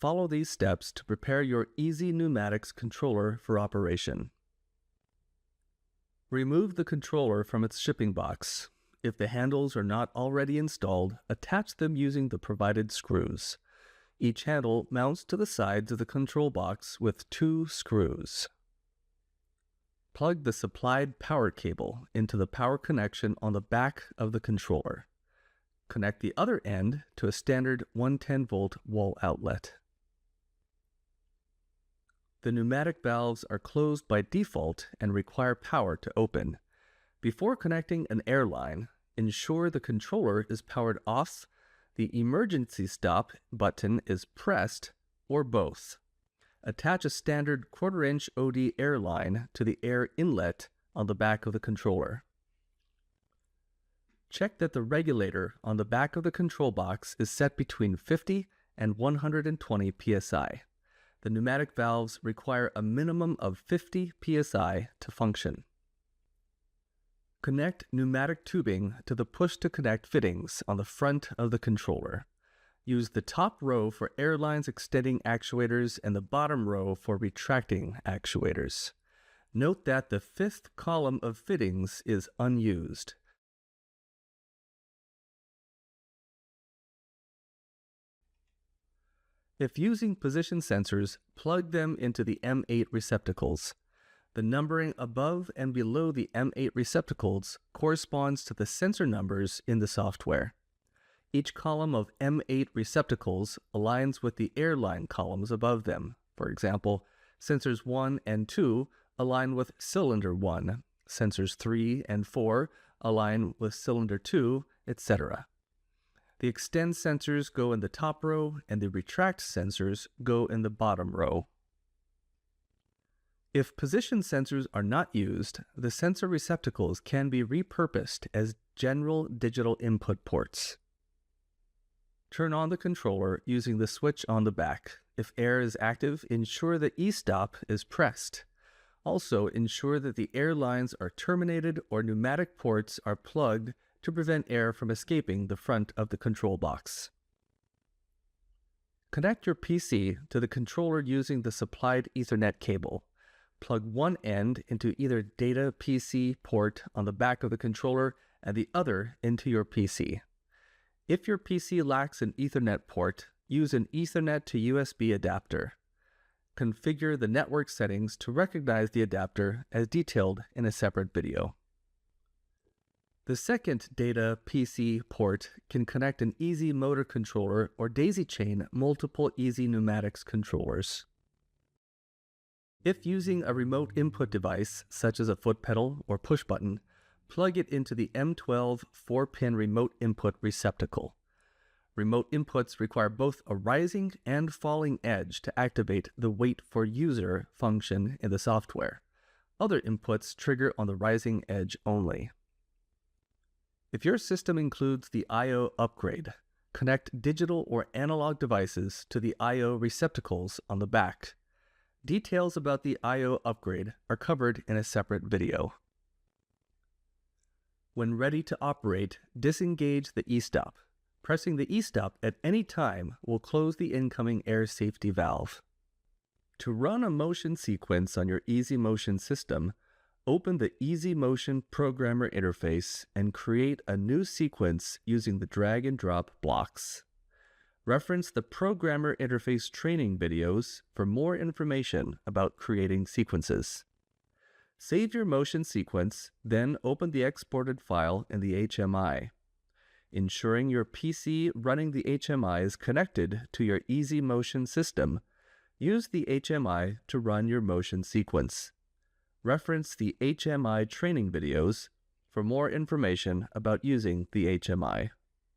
follow these steps to prepare your EZ Pneumatics controller for operation. Remove the controller from its shipping box. If the handles are not already installed, attach them using the provided screws. Each handle mounts to the sides of the control box with 2 screws. Plug the supplied power cable into the power connection on the back of the controller. Connect the other end to a standard 110-volt wall outlet. The pneumatic valves are closed by default and require power to open. Before connecting an air line, ensure the controller is powered off, the emergency stop button is pressed, or both. Attach a standard 1/4-inch OD air line to the air inlet on the back of the controller. Check that the regulator on the back of the control box is set between 50 and 120 psi. The pneumatic valves require a minimum of 50 psi to function. Connect pneumatic tubing to the push-to-connect fittings on the front of the controller. Use the top row for air lines extending actuators and the bottom row for retracting actuators. Note that the 5th column of fittings is unused. If using position sensors, plug them into the M8 receptacles. The numbering above and below the M8 receptacles corresponds to the sensor numbers in the software. Each column of M8 receptacles aligns with the airline columns above them. For example, sensors 1 and 2 align with cylinder 1, sensors 3 and 4 align with cylinder 2, etc. The extend sensors go in the top row and the retract sensors go in the bottom row. If position sensors are not used, the sensor receptacles can be repurposed as general digital input ports. Turn on the controller using the switch on the back. If air is active, ensure the e-stop is pressed. Also, ensure that the air lines are terminated or pneumatic ports are plugged to prevent air from escaping the front of the control box. Connect your PC to the controller using the supplied Ethernet cable. Plug one end into either data PC port on the back of the controller and the other into your PC. If your PC lacks an Ethernet port, use an Ethernet to USB adapter. Configure the network settings to recognize the adapter as detailed in a separate video. The second data PC port can connect an EZ motor controller or daisy chain multiple EZ Pneumatics controllers. If using a remote input device, such as a foot pedal or push button, plug it into the M12 4-pin remote input receptacle. Remote inputs require both a rising and falling edge to activate the wait for user function in the software. Other inputs trigger on the rising edge only. If your system includes the I/O upgrade, connect digital or analog devices to the I/O receptacles on the back. Details about the I/O upgrade are covered in a separate video. When ready to operate, disengage the e-stop. Pressing the e-stop at any time will close the incoming air safety valve. To run a motion sequence on your EZ Motion system, open the EZ Motion Programmer interface and create a new sequence using the drag and drop blocks. Reference the Programmer interface training videos for more information about creating sequences. Save your motion sequence, then open the exported file in the HMI. Ensuring your PC running the HMI is connected to your EZ Motion system, use the HMI to run your motion sequence. Reference the HMI training videos for more information about using the HMI.